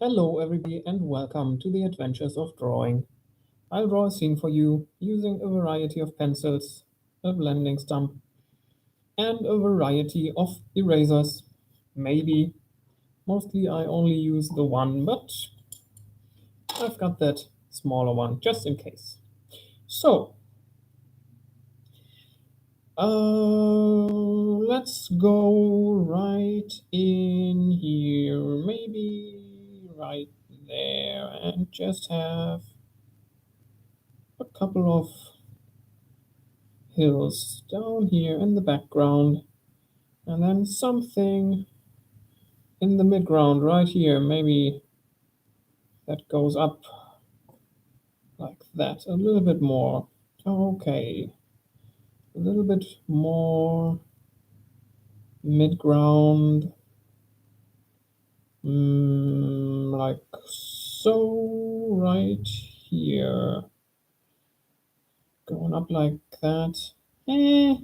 Hello everybody and welcome to the Adventures of Drawing. I'll draw a scene for you using a variety of pencils, a blending stump, and a variety of erasers. Maybe, mostly I only use the one, but I've got that smaller one just in case. So, let's go right in here, maybe right there, and just have a couple of hills down here in the background, and then something in the midground right here, maybe that goes up like that a little bit more. Okay, a little bit more midground, like so, right here, going up like that. Eh,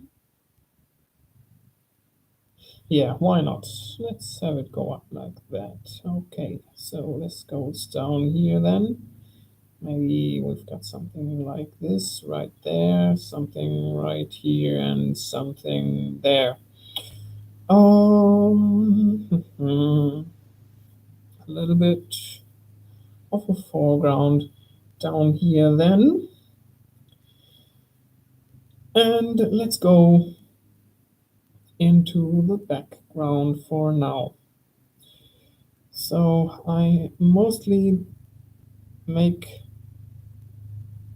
yeah, why not? Let's have it go up like that. Okay, so this goes down here then. Maybe we've got something like this right there, something right here, and something there. A little bit of a foreground down here then. And let's go into the background for now. So I mostly make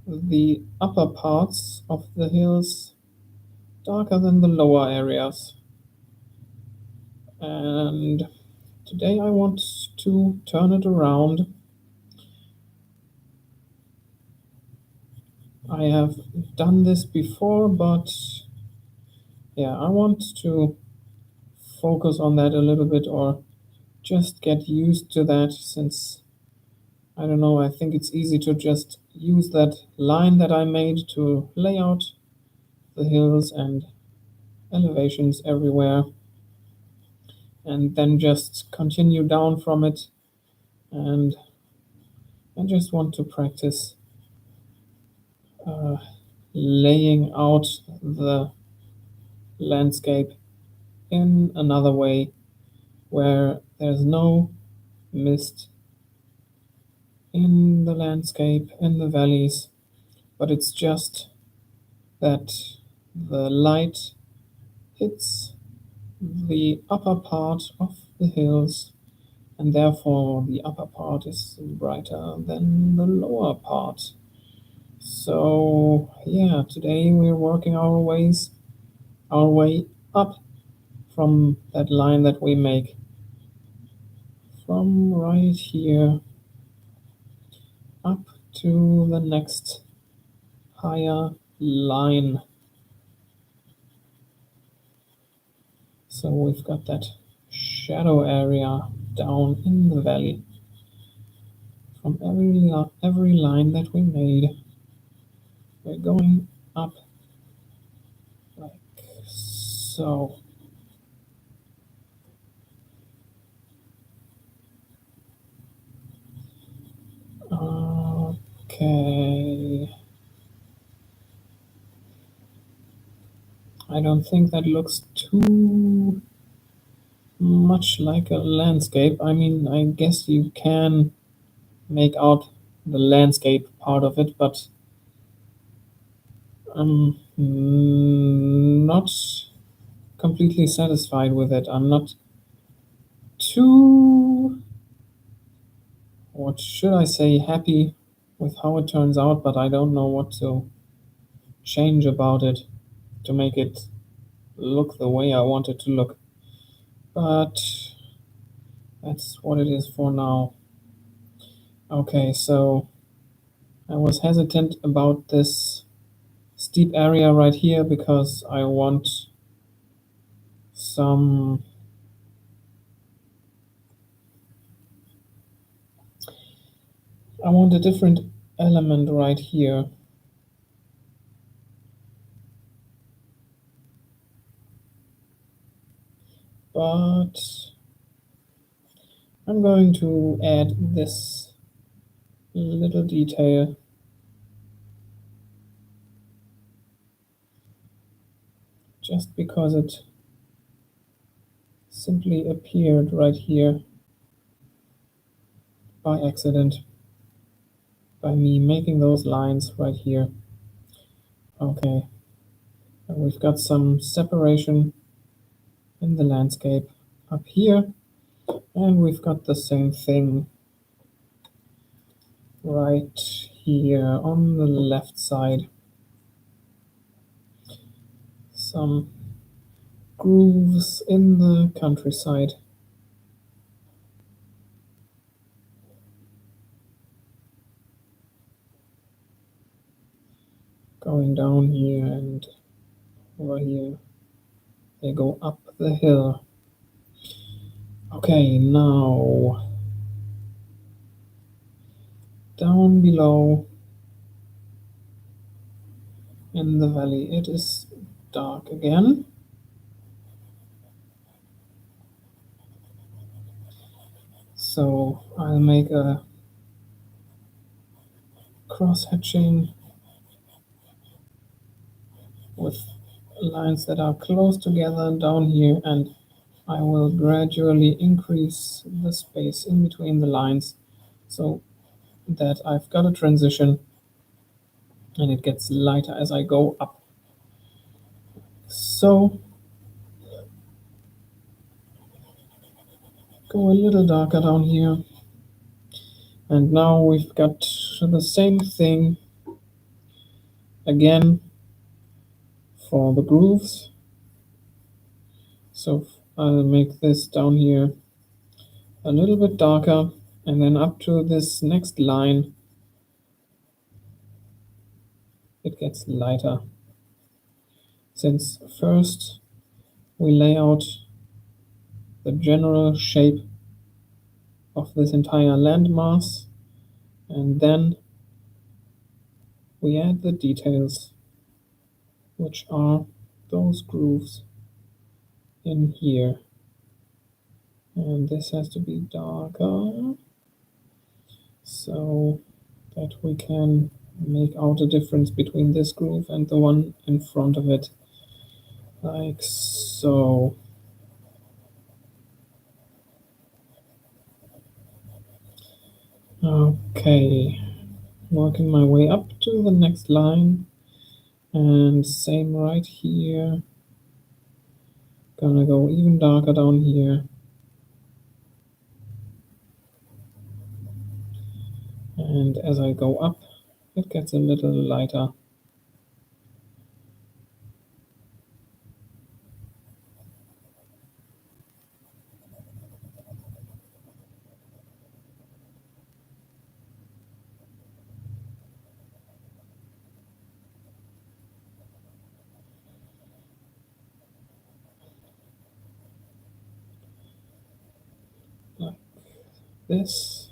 the upper parts of the hills darker than the lower areas. And today I want to turn it around. I have done this before, but yeah, I want to focus on that a little bit or just get used to that since I don't know, I think it's easy to just use that line that I made to lay out the hills and elevations everywhere and then just continue down from it. And I just want to practice uh, laying out the landscape in another way where there's no mist in the landscape, in the valleys, but it's just that the light hits the upper part of the hills, and therefore the upper part is brighter than the lower part. So yeah, today we're working our way up from that line that we make from right here up to the next higher line. So we've got that shadow area down in the valley from every line that we made. We're going up like so. Okay. I don't think that looks too much like a landscape. I mean, I guess you can make out the landscape part of it, but I'm not completely satisfied with it. I'm not too, what should I say, happy with how it turns out, but I don't know what to change about it to make it look the way I want it to look. But that's what it is for now. Okay, so I was hesitant about this steep area right here because I want some I want a different element right here. But I'm going to add this little detail just because it simply appeared right here by accident, by me making those lines right here. Okay, and we've got some separation in the landscape up here, and we've got the same thing right here on the left side. Some grooves in the countryside. Going down here and over here. They go up the hill. Okay, now down below in the valley, it is dark again. So I'll make a cross hatching with lines that are close together down here, and I will gradually increase the space in between the lines so that I've got a transition and it gets lighter as I go up. So go a little darker down here. And now we've got the same thing again for the grooves. So I'll make this down here a little bit darker, and then up to this next line it gets lighter. Since first we lay out the general shape of this entire landmass, and then we add the details, which are those grooves in here. And this has to be darker so that we can make out a difference between this groove and the one in front of it, like so. Okay, working my way up to the next line, and same right here. Gonna go even darker down here. And as I go up, it gets a little lighter. Like this.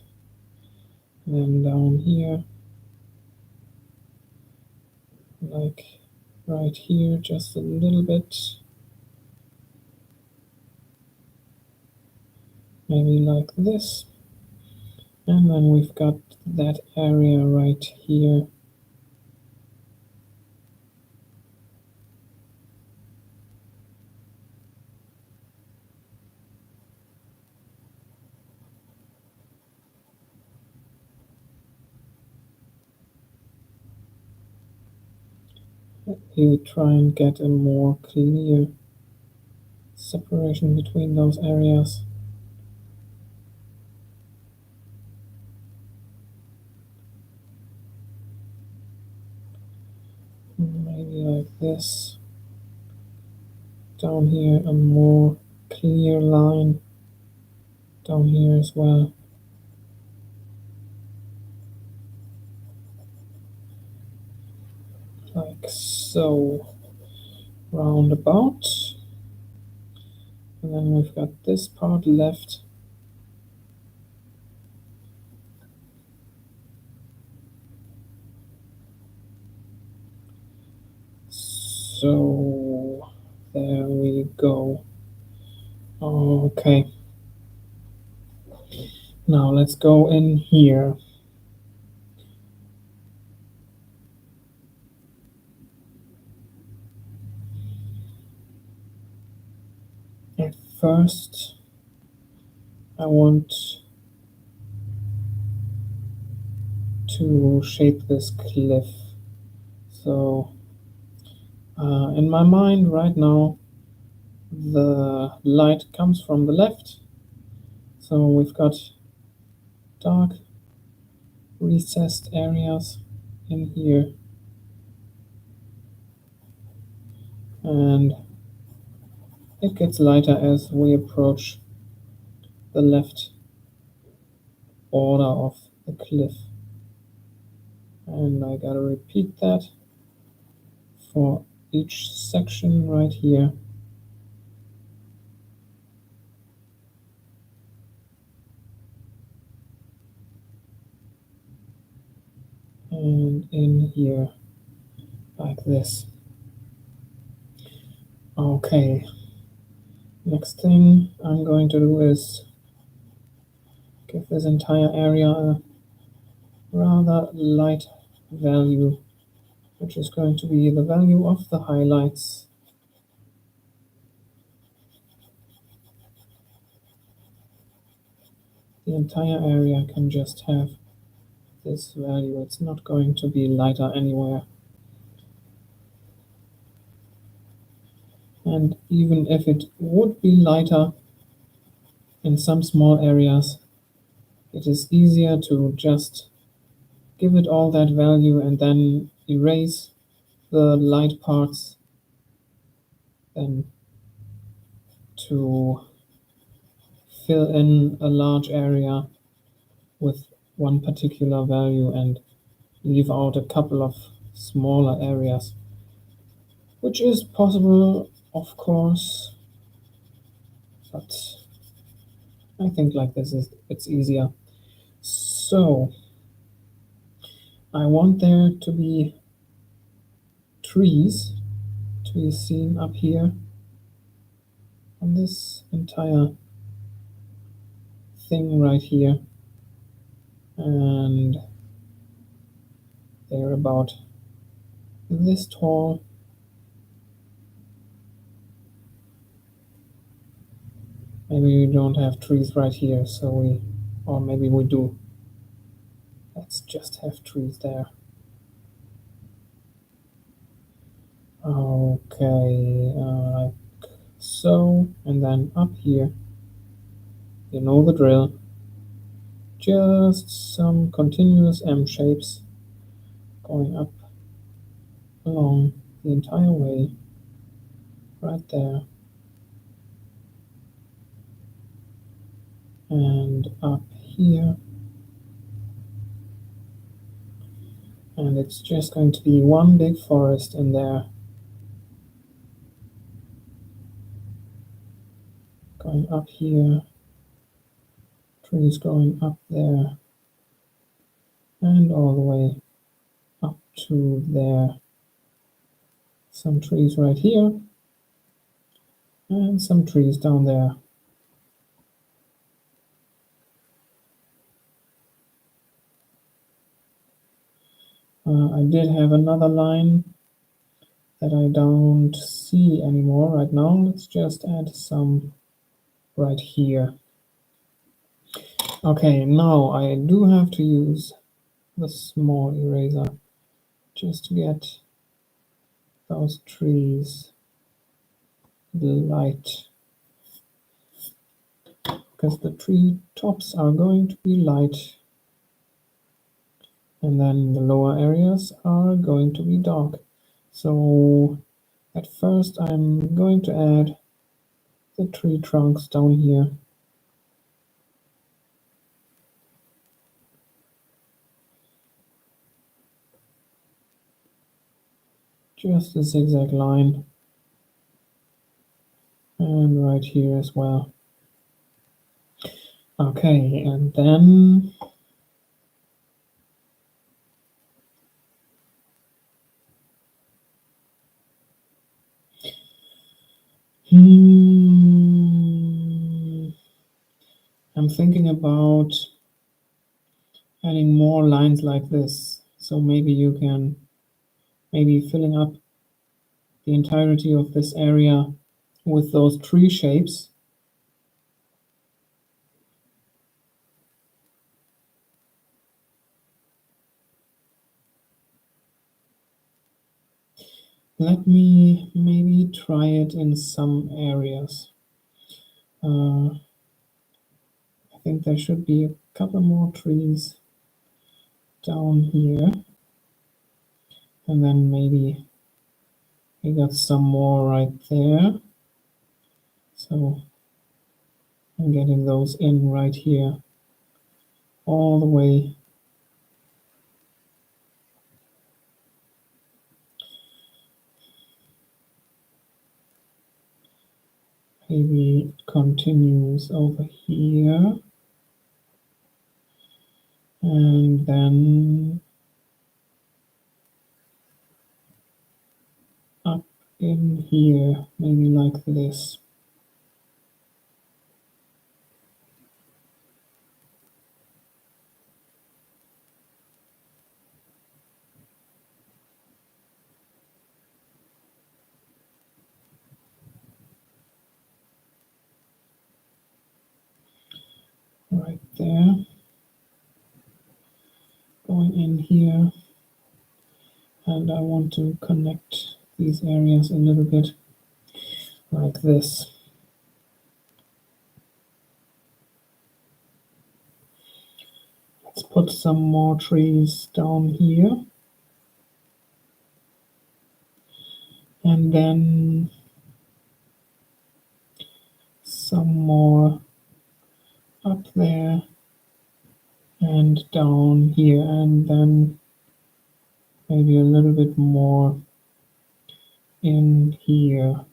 And down here, like right here, just a little bit. Maybe like this. And then we've got that area right here. You try and get a more clear separation between those areas. Maybe like this. Down here, a more clear line. Down here as well. Like so. Roundabout. And then we've got this part left. So there we go. Okay. Now let's go in here. At first, I want to shape this cliff. So in my mind right now, the light comes from the left. So we've got dark recessed areas in here, and it gets lighter as we approach the left border of the cliff. And I gotta repeat that for each section right here. And in here, like this. Okay, next thing I'm going to do is give this entire area a rather light value, which is going to be the value of the highlights. The entire area can just have this value. It's not going to be lighter anywhere. And even if it would be lighter in some small areas, it is easier to just give it all that value and then erase the light parts than to fill in a large area with one particular value and leave out a couple of smaller areas, which is possible, of course, but I think like this it's easier. So I want there to be trees to be seen up here on this entire thing right here, and they're about this tall. Maybe we don't have trees right here, or maybe we do. Let's just have trees there. Okay, like so, and then up here, you know the drill. Just some continuous M shapes going up along the entire way, right there, and up here. And it's just going to be one big forest in there. Going up here, trees going up there, and all the way up to there. Some trees right here, and some trees down there. I did have another line that I don't see anymore right now. Let's just add some right here. Okay, now I do have to use the small eraser just to get those trees light, because the tree tops are going to be light, and then the lower areas are going to be dark. So at first I'm going to add the tree trunks down here. Just a zigzag line, and right here as well. Okay, and then I'm thinking about adding more lines like this. So maybe you can, maybe filling up the entirety of this area with those tree shapes. Let me maybe try it in some areas. I think there should be a couple more trees down here. And then maybe we got some more right there. So I'm getting those in right here, all the way. Maybe it continues over here. And then up in here, maybe like this. Right there. Going in here. And I want to connect these areas a little bit like this. Let's put some more trees down here. And then some more up there and down here, and then maybe a little bit more in here.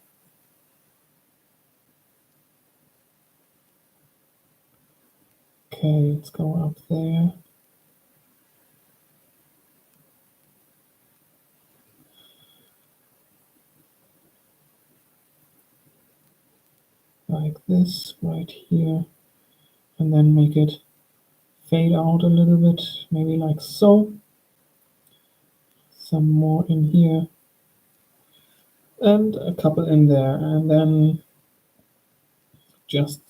Okay, let's go up there. Like this, right here. And then make it fade out a little bit, maybe like so. Some more in here. And a couple in there. And then just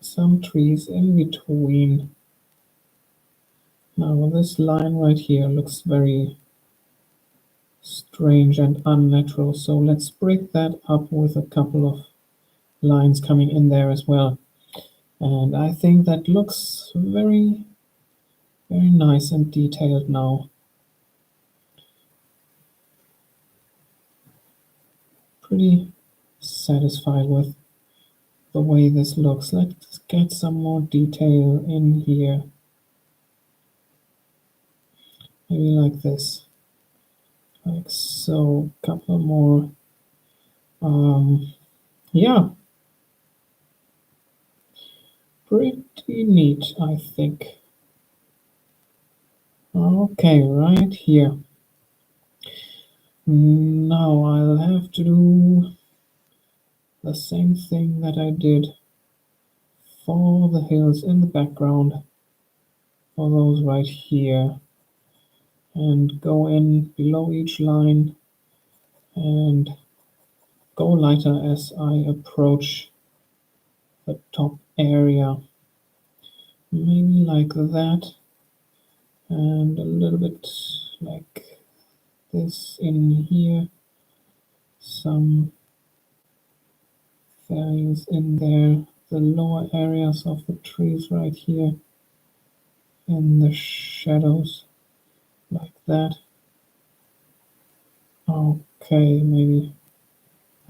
some trees in between. Now this line right here looks very strange and unnatural, so let's break that up with a couple of lines coming in there as well. And I think that looks very, very nice and detailed now. Pretty satisfied with the way this looks. Let's get some more detail in here. Maybe like this. Like so. Couple more. Yeah. Pretty neat, I think. Okay, right here. Now I'll have to do the same thing that I did for the hills in the background, for those right here, and go in below each line and go lighter as I approach the top area. Maybe like that, and a little bit like this in here, some values in there, the lower areas of the trees right here, in the shadows, like that. Okay, maybe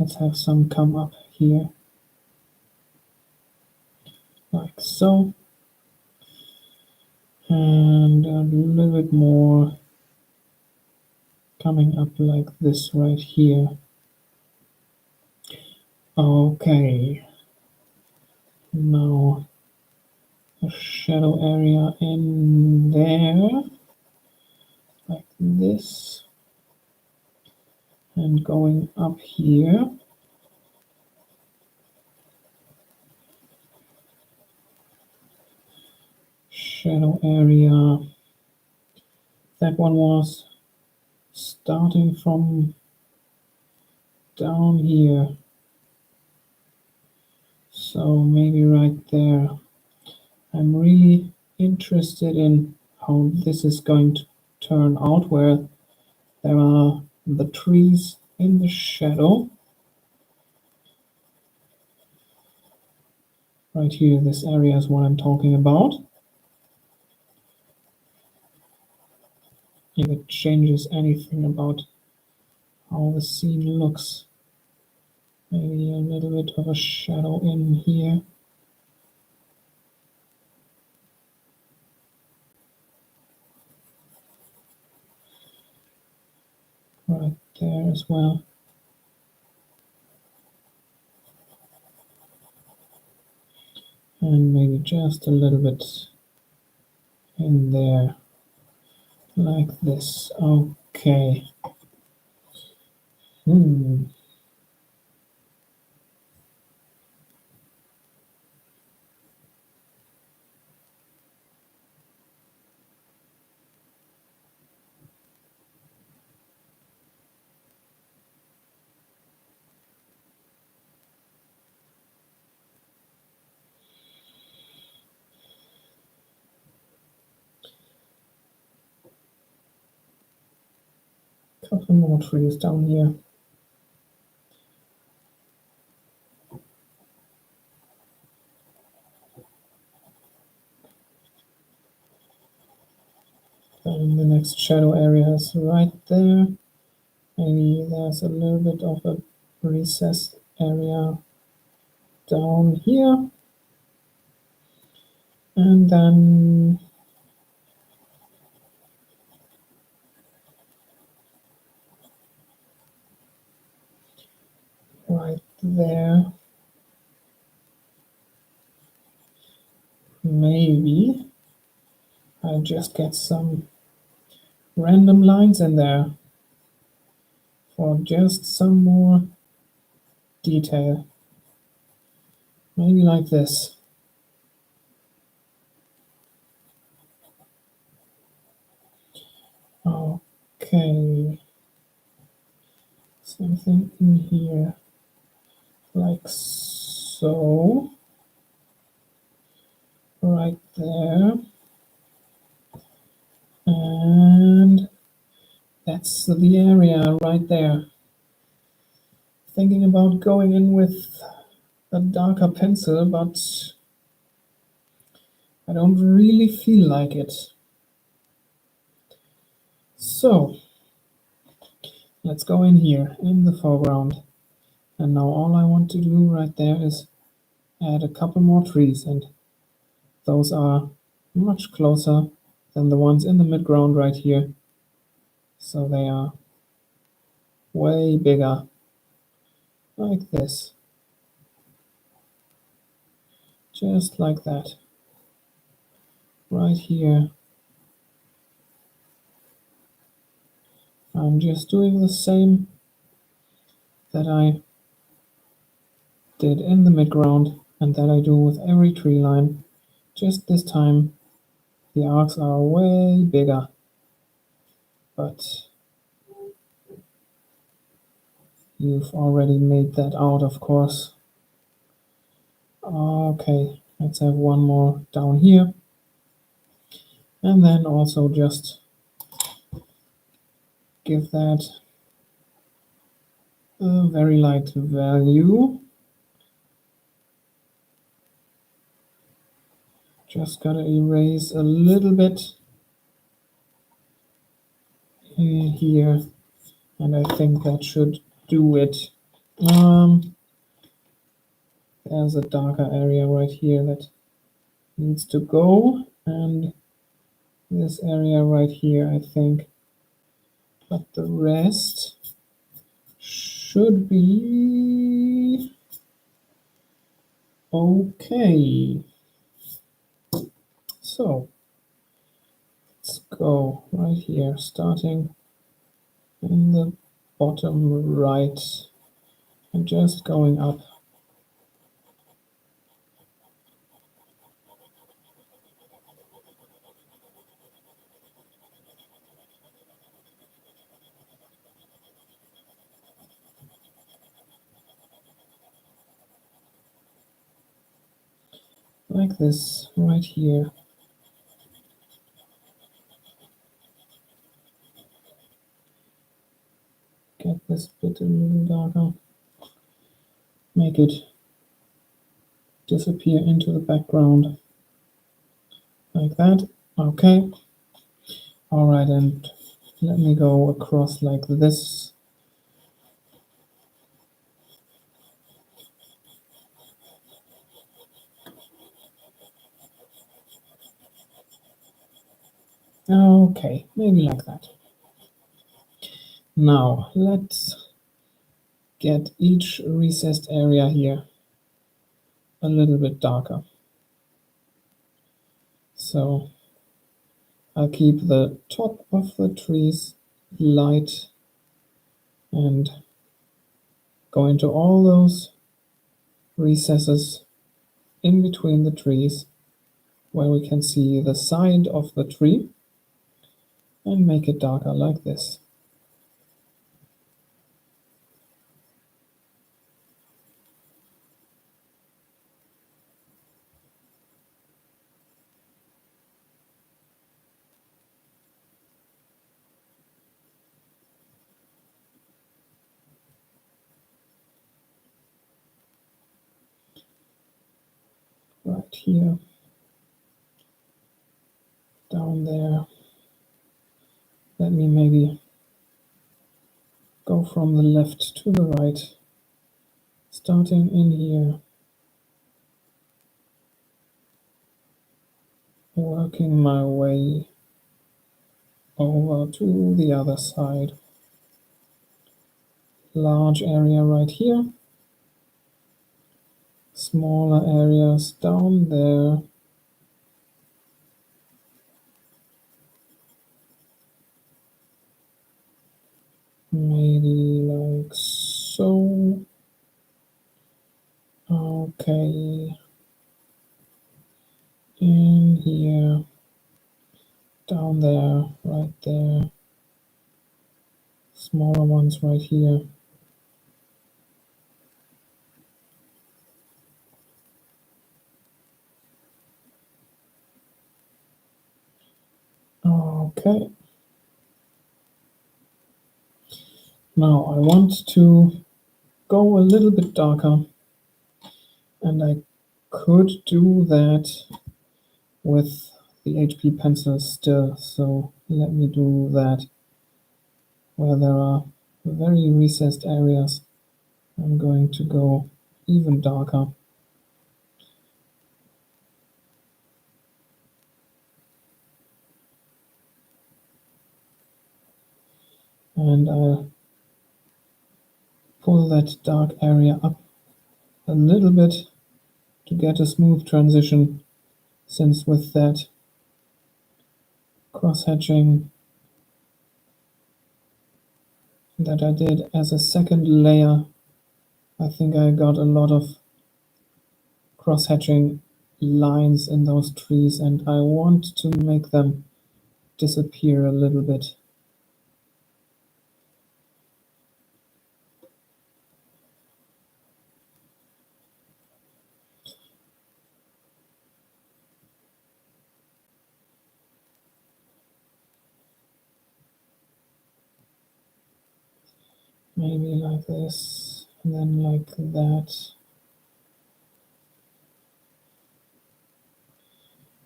let's have some come up here, like so. And a little bit more coming up like this right here. Okay, now a shadow area in there, like this, and going up here. shadow area. That one was starting from down here. So maybe right there. I'm really interested in how this is going to turn out, where there are the trees in the shadow. Right here, this area is what I'm talking about. If it changes anything about how the scene looks. Maybe a little bit of a shadow in here. Right there as well. And maybe just a little bit in there, like this. Okay. Couple more trees down here. And the next shadow area is right there. Maybe there's a little bit of a recessed area down here. And then right there. Maybe I'll just get some random lines in there for just some more detail. Maybe like this. Okay. Something in here. Like so. Right there. And that's the area right there. Thinking about going in with a darker pencil, but I don't really feel like it. So let's go in here in the foreground. And now all I want to do right there is add a couple more trees, and those are much closer than the ones in the midground right here. So they are way bigger, like this. Just like that. Right here. I'm just doing the same that I did in the midground and that I do with every tree line. Just this time the arcs are way bigger. But you've already made that out, of course. Okay, let's have one more down here. And then also just give that a very light value. Just gotta erase a little bit in here, and I think that should do it. There's a darker area right here that needs to go, and this area right here, I think. But the rest should be okay. So let's go right here, starting in the bottom right and just going up. like this right here. Get this bit a little darker. Make it disappear into the background like that. Okay. All right, and let me go across like this. Okay, maybe like that. Now let's get each recessed area here a little bit darker. So I'll keep the top of the trees light and go into all those recesses in between the trees where we can see the side of the tree and make it darker like this. Right here, down there. Let me maybe go from the left to the right, starting in here, working my way over to the other side. Large area right here, smaller areas down there. Maybe like so. Okay. In here, down there, right there. Smaller ones right here. Okay. Now I want to go a little bit darker, and I could do that with the HB pencil still, so let me do that where there are very recessed areas. I'm going to go even darker. And I'll pull that dark area up a little bit to get a smooth transition, since with that cross-hatching that I did as a second layer, I think I got a lot of cross-hatching lines in those trees, and I want to make them disappear a little bit. Maybe like this, and then like that.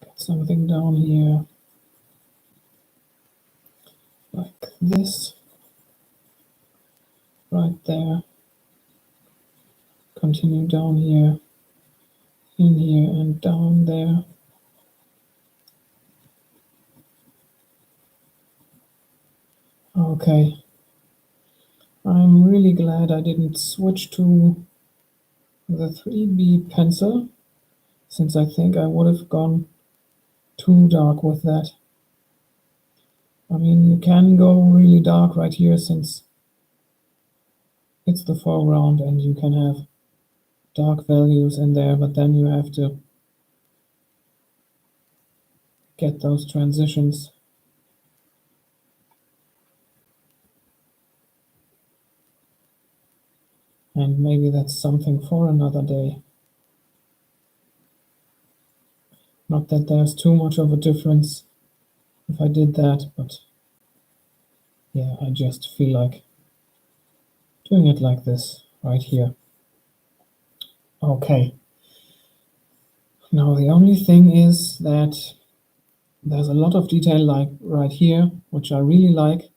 Get something down here, like this, right there. Continue down here, in here, and down there. Okay. I'm really glad I didn't switch to the 3B pencil, since I think I would have gone too dark with that. I mean, you can go really dark right here since it's the foreground and you can have dark values in there, but then you have to get those transitions. And maybe that's something for another day. Not that there's too much of a difference if I did that, but yeah, I just feel like doing it like this right here. Okay. Now the only thing is that there's a lot of detail like right here, which I really like,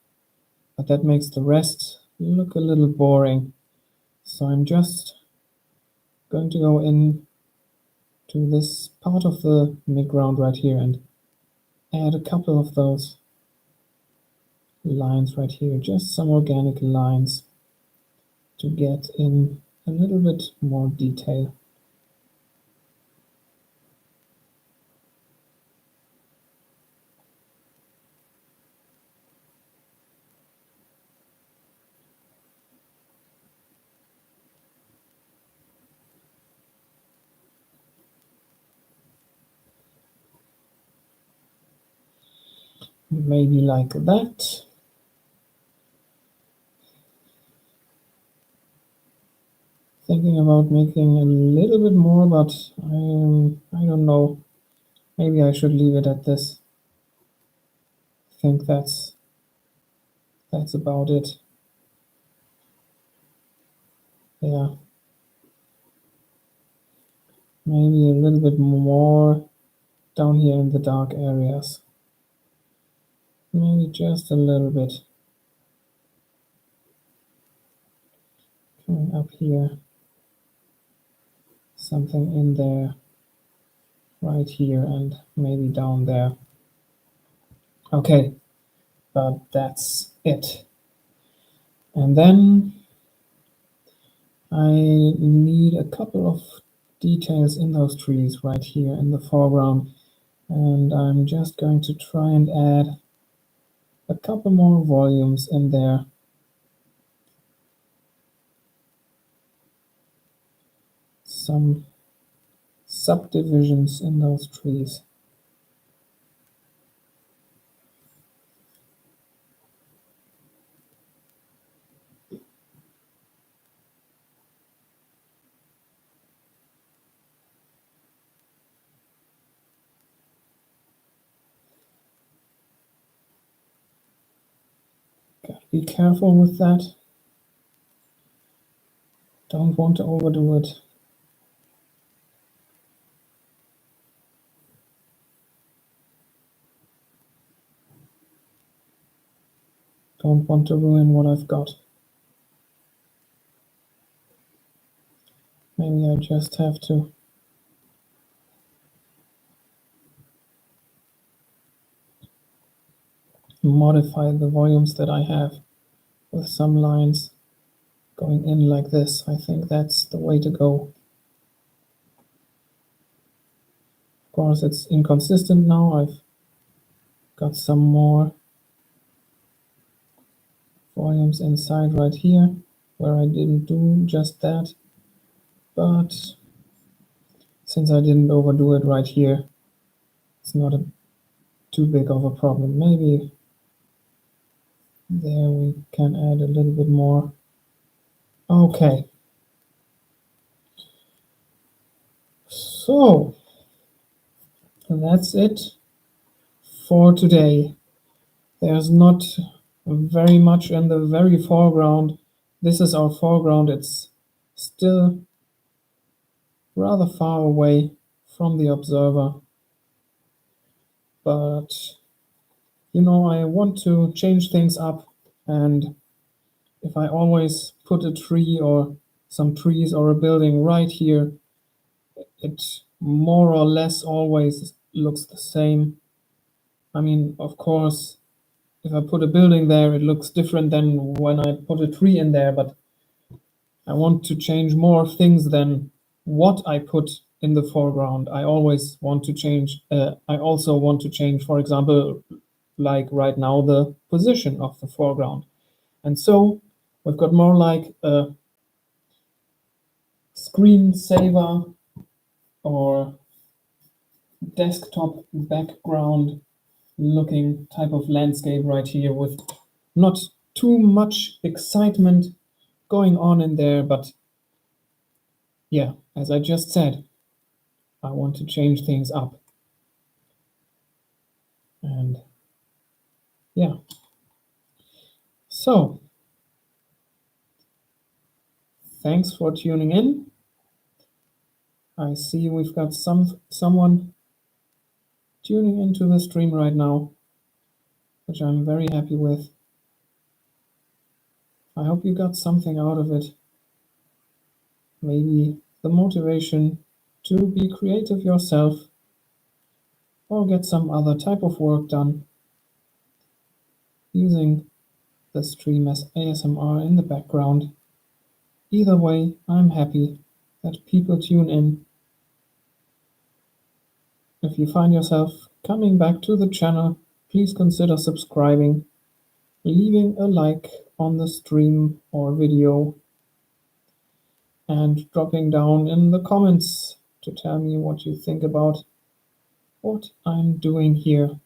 but that makes the rest look a little boring. So I'm just going to go in to this part of the midground right here and add a couple of those lines right here, just some organic lines to get in a little bit more detail. Maybe like that. Thinking about making a little bit more, but I don't know. Maybe I should leave it at this. I think that's about it. Yeah, maybe a little bit more down here in the dark areas. Maybe just a little bit. Coming up here. Something in there. Right here and maybe down there. Okay, but that's it. And then I need a couple of details in those trees right here in the foreground. And I'm just going to try and add a couple more volumes in there. Some subdivisions in those trees. Gotta be careful with that. Don't want to overdo it. Don't want to ruin what I've got. Maybe I just have to modify the volumes that I have with some lines going in like this. I think that's the way to go. Of course, it's inconsistent now. I've got some more volumes inside right here where I didn't do just that. But since I didn't overdo it right here, it's not too big of a problem. Maybe there we can add a little bit more. Okay. So that's it for today. There's not very much in the very foreground. This is our foreground. It's still rather far away from the observer. But, you know, I want to change things up. And if I always put a tree or some trees or a building right here, it more or less always looks the same. I mean, of course, if I put a building there, it looks different than when I put a tree in there, but I want to change more things than what I put in the foreground. I always want to change, I also want to change, for example, like right now, the position of the foreground. And so we've got more like a screensaver or desktop background looking type of landscape right here with not too much excitement going on in there, but yeah, as I just said, I want to change things up. And yeah, so thanks for tuning in. I see we've got someone tuning into the stream right now, which I'm very happy with. I hope you got something out of it. Maybe the motivation to be creative yourself or get some other type of work done using the stream as ASMR in the background. Either way, I'm happy that people tune in. If you find yourself coming back to the channel, please consider subscribing, leaving a like on the stream or video, and dropping down in the comments to tell me what you think about what I'm doing here.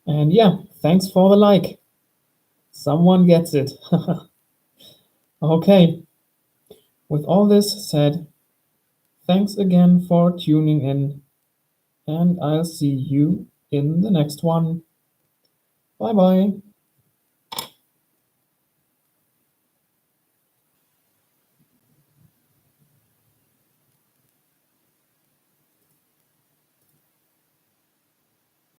And yeah, thanks for the like. Someone gets it. Okay, with all this said, thanks again for tuning in, and I'll see you in the next one. Bye bye.